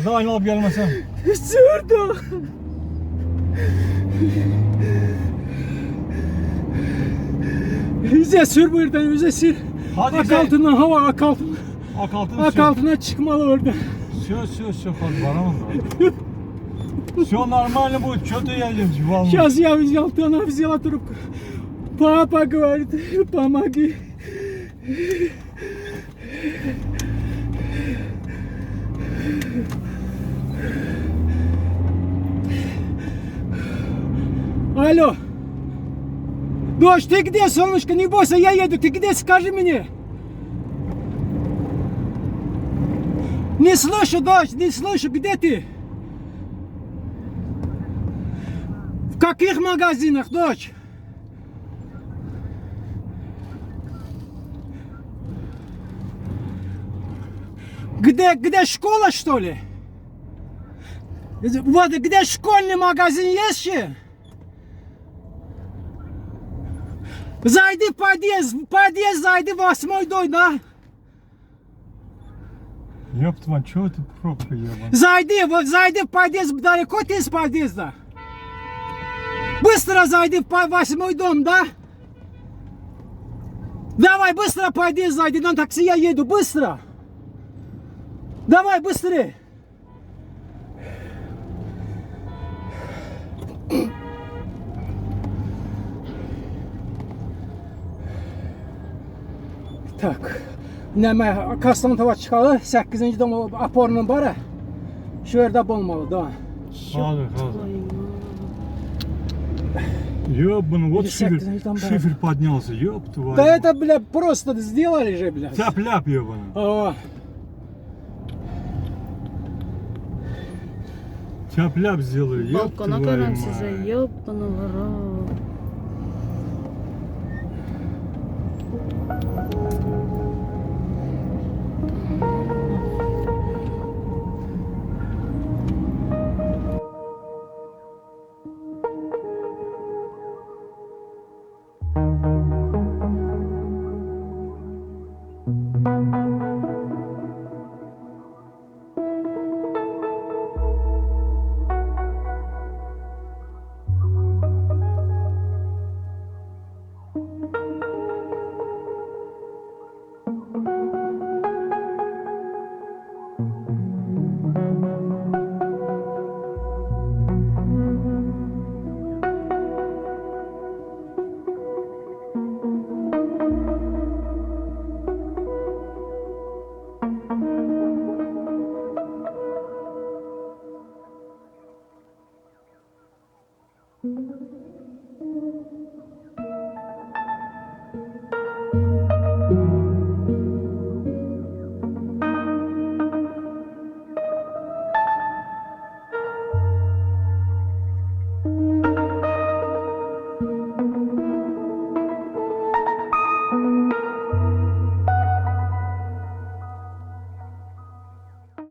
Sağdan aynı alıp gelmesem. Şurada. Yüze sür buradan, yüze sür. Hadi Ak sen. altından hava, ak altına. Ak Altına çıkmalı oradan. Все, hadi bana mı? Все нормально будет, что ты едешь, волну? Сейчас я взял, то она взяла трубку. Папа говорит, помоги. Алло. Дочь, ты где, солнышко? Не бойся, я еду. Ты где, скажи мне. Не слышу, дочь, не слышу. Где ты? В каких магазинах, дочь? Где школа, что ли? Вот где школьный магазин есть же? Зайди в подъезд зайди, 8-й дом, да? Ёпт, мать, чего ты пробка ебаная? Зайди в подъезд, далеко ты из подъезда? Быстро зайди в 8-й дом, да? Давай, быстро в подъезд зайди, на такси я еду, быстро! Давай, быстрее! Так, neme Kastamonu çıkalı 8-ci dom aporunun bara. Şu yerde bulmalı da. Hadi. Ёбаный, вот шифер поднялся, ёб твою. Да это, бля, просто сделали же, бля. Тяп-ляп ёбаный. О, Тяп-ляп сделали, ёб Balkona твою görün мать. size. Yok bunu var. Thank you.